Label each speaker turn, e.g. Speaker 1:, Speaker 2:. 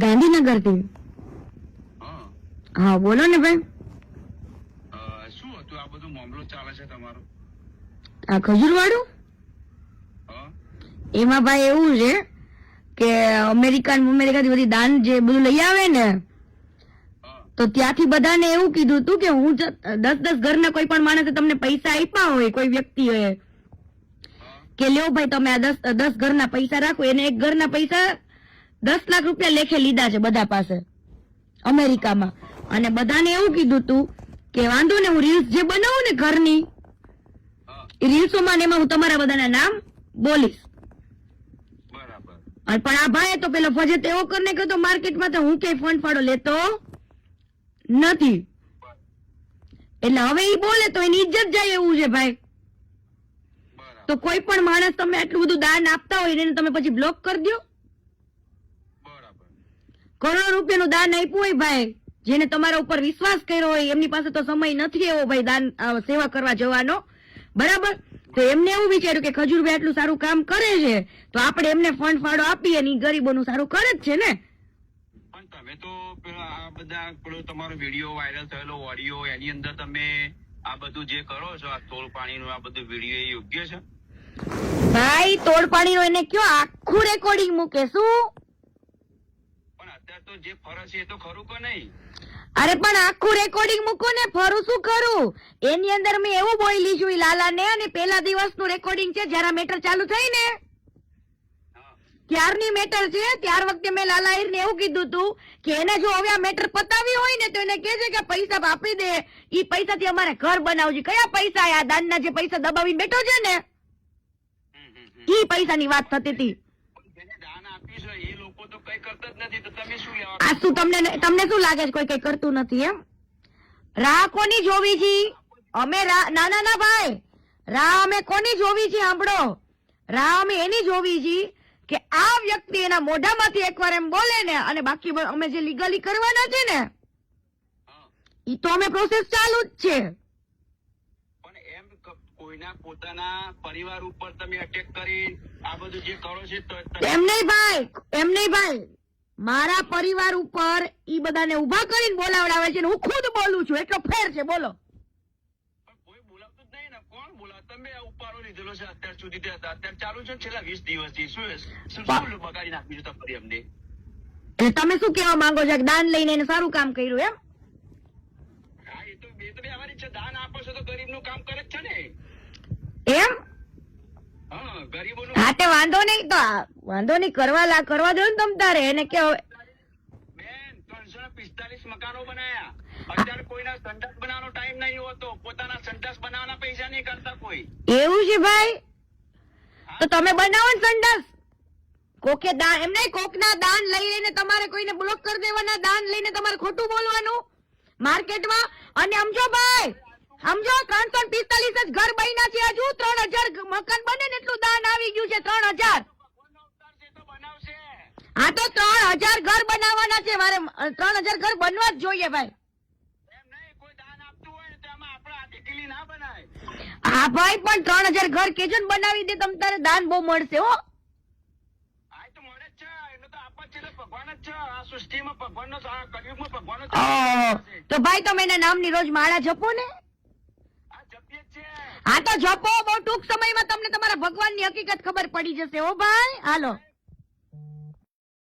Speaker 1: ગાંધીનગર થી. હા બોલો ને ભાઈ.
Speaker 2: શું હતું આ બધું મામલો ચાલે છે તમારો?
Speaker 1: આ ખજૂર વાળું એમાં ભાઈ એવું છે કે અમેરિકાથી બધી દાન જે બધું લઈ આવે ને, તો ત્યાંથી બધાને એવું કીધું હતું કે હું 10 ઘરના કોઈ પણ માણસે તમને પૈસા આપ્યા હોય, કોઈ વ્યક્તિએ કે લ્યો ભાઈ તમે આ 10 ઘરના પૈસા રાખો, એને એક ઘરના પૈસા 10 લાખ રૂપિયા લેખે લીધા છે બધા પાસે અમેરિકામાં. અને બધાને એવું કીધું હતું કે વાંધો ને હું રીલ્સ જે બનાવું ને ઘરની, એ રીલ્સોમાં એમાં હું તમારા બધાના નામ બોલીશ. પણ આ ભાઈ તો પેલો ફજેત એવો કરીને કહ્યું માર્કેટમાં તો હું કઈ ફંડ ફાળો લેતો નથી, એટલે હવે એ બોલે તો એની ઇજ્જત જાય એવું છે ભાઈ. તો કોઈ પણ માણસ તમે આટલું બધું દાન આપતા હોય એને તમે પછી બ્લોક કરી દો. કરોડો રૂપિયાનું દાન આપ્યું હોય ભાઈ, જેને તમારા ઉપર વિશ્વાસ કર્યો હોય, એમની પાસે તો સમય નથી એવો ભાઈ દાન સેવા કરવા જવાનો, બરાબર? તો એમને એવું વિચાર્યું કે ખજૂરભાઈ આટલું સારું કામ કરે છે તો આપણે એમને ફંડ ફાળો આપીએ ને, ગરીબોનું સારું કરે જ છે ને.
Speaker 2: પણ તમે તો આ બધા પેલો તમારો વિડીયો વાયરલ થયેલો ઓડિયો, એની અંદર તમે આ બધું જે કરો છો, આ તોડ પાણીનું આ બધું વિડીયો, એ યોગ્ય છે?
Speaker 1: ભાઈ તોડ પાણીનો એને કયો આખું રેકોર્ડિંગ મૂકે શું?
Speaker 2: પણ અત્યારે તો જે ફરજ છે એ તો ખરું કે નહીં?
Speaker 1: અરે પણ આખું રેકોર્ડિંગ મૂકો ને, ફરું શું કરું? એની અંદર મેં એવું બોલી છું લાલા ને, અને પેલા દિવસનું રેકોર્ડિંગ છે જયારે મેટર ચાલુ થઈ ને ત્યારની મેટર છે. ત્યાર વખતે મેં લાલા ને એવું કીધું હતું કે એને જો હવે આ મેટર પતાવી હોય ને તો એને કહે છે કે પૈસા આપી દે, ઈ પૈસાથી અમારે ઘર બનાવજો. કયા પૈસા? આ દાનના જે પૈસા દબાવીને બેઠો છે ને ઈ પૈસાની વાત થતી હતી. આ શું તમને શું લાગે છે કોઈ કઈ કરતું નથી એમ? રાહ કોની જોવી છે અમે? ના ના ના ભાઈ, રાહ અમે કોની જોવી છે સાંભળો, રાહ અમે એની જોવી છે કે આ વ્યક્તિ એના મોઢામાંથી એકવાર એમ બોલે ને, અને બાકી અમે જે લીગલી કરવાના છે ને ઈ તો અમે પ્રોસેસ ચાલુ જ છે.
Speaker 2: પણ એમ કોઈના પોતાના પરિવાર ઉપર તમે અટેક કરી આ બધું જે કરો છો
Speaker 1: એમ નહીં ભાઈ, મારા પરિવાર ઉપર ઈ બધાને ઉભા કરીને બોલાવડાવે છે, હું ખુદ બોલું છું, એટલો ફેર છે. બોલો.
Speaker 2: કોઈ બોલાવતું જ નહીં ને, કોણ બોલાવ? તમે ઉપાડો લીધેલો છે અત્યાર સુધી, અત્યારે ચાલુ છે છેલ્લા 20 દિવસથી. શું બગાડી નાખ્યું છે તમારી અમને?
Speaker 1: એટલે તમે શું કહેવા માંગો છો? દાન લઈને એને સારું કામ કર્યું એમ?
Speaker 2: હા, એ તો વ્યવહારિક છે. દાન આપો છો તો ગરીબનું કામ કરે જ છે ને
Speaker 1: એમ?
Speaker 2: હા, ગરીબોનું.
Speaker 1: હા તે વાંધો નહીં, તો વાંધો નહીં, કરવા દો ને તમ તારે એને કે
Speaker 2: બેન 345 મકાનો બનાયા, અત્યારે કોઈના સંડાસ બનાવવાનો ટાઈમ નહીં હોતો, પોતાના સંડાસ બનાવવાના પૈસા નહીં કરતા કોઈ.
Speaker 1: એવું છે ભાઈ? તો તમે બનાવો ને સંડાસ. કોકે દાન એમ નહીં, કોકના દાન લઈ લઈને તમારે કોઈને બ્લોક કરી દેવાના, દાન લઈને તમારે ખોટું બોલવાનું માર્કેટમાં. અને સમજો ભાઈ, સમજો 345 જ ઘર બન્યા છે, હજુ 3000 મકાન બને ને એટલું દાન આવી ગયું છે. 3000. હા તો 3000 ઘર બનાવવાના છે મારે, 3000 ઘર બનવા જ જોઈએ ભાઈ. હા ભાઈ, પણ 3000 ઘર કેજો ને બનાવી દે તમ તારે, દાન બહુ મળશે હો. તો ભાઈ તમે એના નામની રોજ માળા જપો ને. હા તો જપો, બહુ ટૂંક સમયમાં તમને તમારા ભગવાનની હકીકત ખબર પડી જશે હો ભાઈ. હાલો.